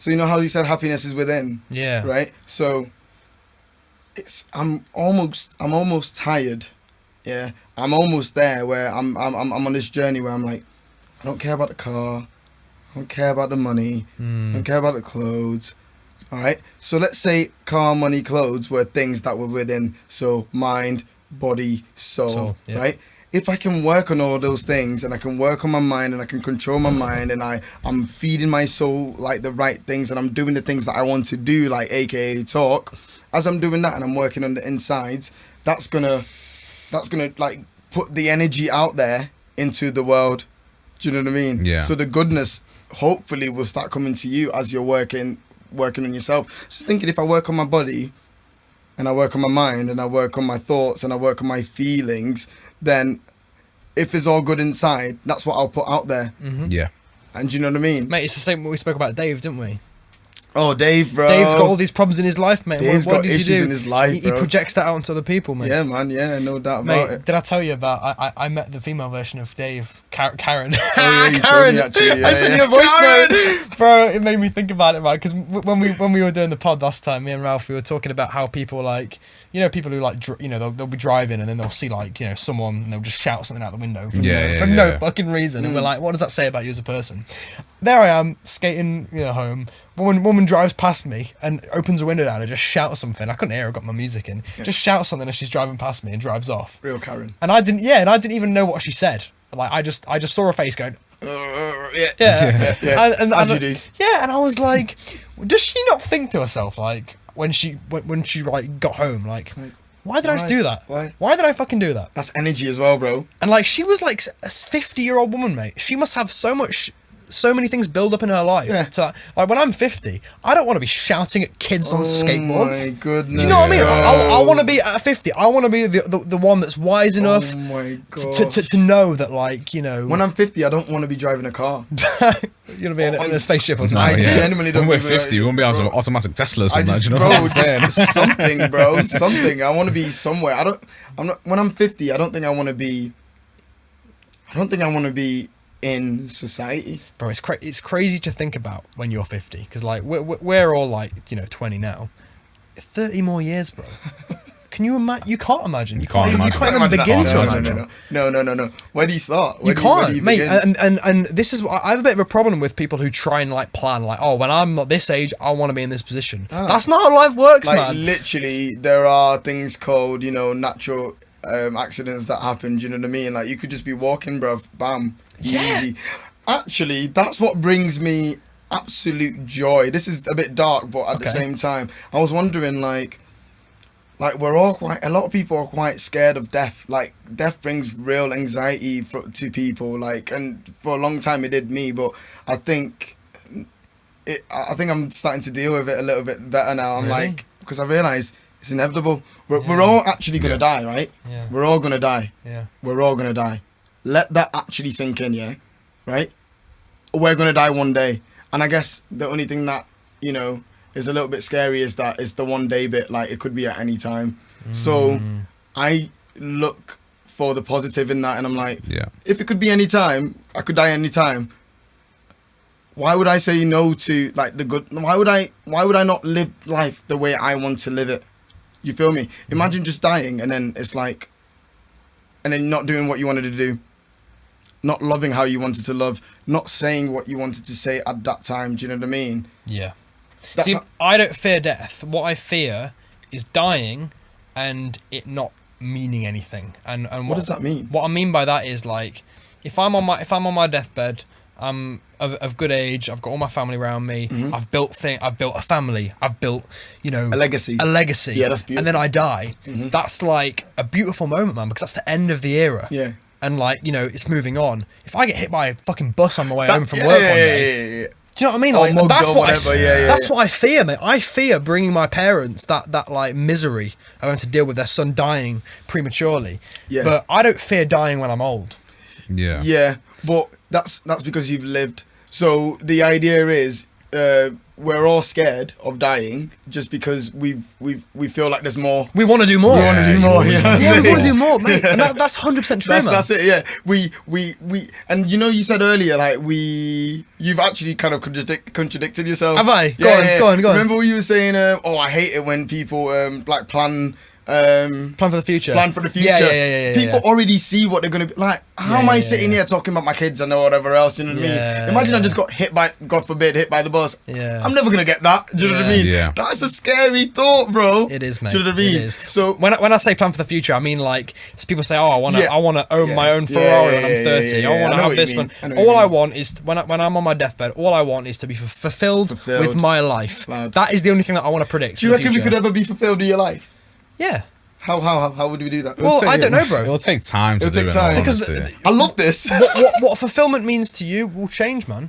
So you know how you said happiness is within? Yeah. Right? So I'm almost tired. Yeah. I'm almost there where I'm on this journey where I'm like, I don't care about the car. I don't care about the money. I don't care about the clothes. All right. So let's say car, money, clothes were things that were within. So mind, body, soul. Yeah. Right. If I can work on all those things and I can work on my mind and I can control my mind and I'm feeding my soul like the right things and I'm doing the things that I want to do, like AKA talk, as I'm doing that and I'm working on the insides, that's gonna like put the energy out there into the world. Do you know what I mean? Yeah. So the goodness hopefully will start coming to you as you're working on yourself. Just thinking, if I work on my body and I work on my mind and I work on my thoughts and I work on my feelings, then if it's all good inside, that's what I'll put out there. Yeah. And do you know what I mean? Mate, it's the same what we spoke about Dave, didn't we? Oh, Dave, bro. Dave's got all these problems in his life, mate. Dave's what got does he issues do? in his life, he bro. projects that out onto other people, mate. Yeah, man. Yeah, no doubt Mate, about it. did I tell you about I met the female version of Dave, Karen? Oh, yeah, you told Karen, me actually. Yeah, I sent yeah. you a voice note, bro. It made me think about it, right? Because when we were doing the pod last time, me and Ralph, we were talking about how people like, you know, people who like, they'll be driving and then they'll see like, you know, someone and they'll just shout something out the window for no fucking reason, and we're like, what does that say about you as a person? There I am skating, you know, home. Woman drives past me and opens a window down and just shouts something. I couldn't hear her, I got my music in. Yeah. Just shouts something as she's driving past me and drives off. Real Karen. And I didn't even know what she said. Like I just saw her face going. Yeah. And as you do. Yeah, and I was like, does she not think to herself like when she like got home like, why did I do that? Why did I fucking do that? That's energy as well, bro. And like she was like a 50-year-old woman, mate. She must have so many things build up in her life. Yeah. To, like when I'm 50, I don't want to be shouting at kids on skateboards. Oh my goodness. Do you know what I mean? I want to be at 50. I want to be the one that's wise enough to know that, like, you know. When I'm 50, I don't want to be driving a car. You're gonna be in a spaceship or something. I genuinely don't. When we're 50, we won't be able to have automatic Teslas. You know bro, what I'm saying? something, bro, something. I want to be somewhere. I'm not. When I'm 50, I don't think I want to be in society, bro. It's crazy to think about when you're 50, because like we're all like, you know, 20 now. 30 more years, bro. Can you imagine? You can't imagine. You can't even begin to imagine. No. Where do you start? You can't, mate. And this is, I have a bit of a problem with people who try and like plan, like, oh, when I'm at this age, I want to be in this position. That's not how life works, like, man. Literally, there are things called, you know, natural accidents that happen. Do you know what I mean? Like, you could just be walking, bro. Bam. Easy. Actually, that's what brings me absolute joy. This is a bit dark, but at the same time, I was wondering, like we're all a lot of people are quite scared of death. Like, death brings real anxiety to people. Like, and for a long time it did me, but I think I'm starting to deal with it a little bit better now. I'm like, because I realise it's inevitable. We're all actually gonna die, right? Yeah. We're all gonna die. Yeah. We're all gonna die. Let that actually sink in, yeah? Right? We're going to die one day. And I guess the only thing that, you know, is a little bit scary is that it's the one day bit. Like, it could be at any time. So I look for the positive in that, and I'm like, if it could be any time, I could die any time. Why would I say no to, like, the good? Why would I not live life the way I want to live it? You feel me? Imagine just dying, and then it's like, and then not doing what you wanted to do. Not loving how you wanted to love, not saying what you wanted to say at that time. Do you know what I mean? Yeah. See, I don't fear death. What I fear is dying and it not meaning anything. And what does that mean? What I mean by that is, like, if I'm on my deathbed, I'm of good age, I've got all my family around me, I've built a family, I've built, you know, a legacy. Yeah, that's beautiful. And then I die. That's like a beautiful moment, man, because that's the end of the era. Yeah. And, like, you know, it's moving on. If I get hit by a fucking bus on my way home from work one day, do you know what I mean? Like, that's what I fear, mate. I fear bringing my parents that like misery of having to deal with their son dying prematurely. Yeah. But I don't fear dying when I'm old. Yeah, but that's because you've lived. So the idea is, we're all scared of dying just because we feel like there's more. We want to do more. We want to do more. Yeah, we want to do more, mate. And that's 100% true, man. That's it. Yeah, we and you said earlier like you've actually kind of contradicted yourself. Have I? Go on. Remember what you were saying? I hate it when people like plan for the future. Plan for the future. Yeah. People already see what they're gonna be like. How am I sitting here talking about my kids and whatever else? You know what I mean? Imagine I just got hit by, God forbid, hit by the bus. Yeah. I'm never gonna get that. Do you know what I mean? Yeah. That's a scary thought, bro. It is, mate. Do you know what I mean? It is. So when I say plan for the future, I mean like people say, I want to own my own Ferrari when I'm 30. I want to have this one. All I want is when I'm on my deathbed, all I want is to be fulfilled with my life. Loud. That is the only thing that I want to predict. Do you reckon we could ever be fulfilled in your life? Yeah. How would we do that? Well, I don't know, bro. It'll take time to do it. Because I love this. What fulfillment means to you will change, man.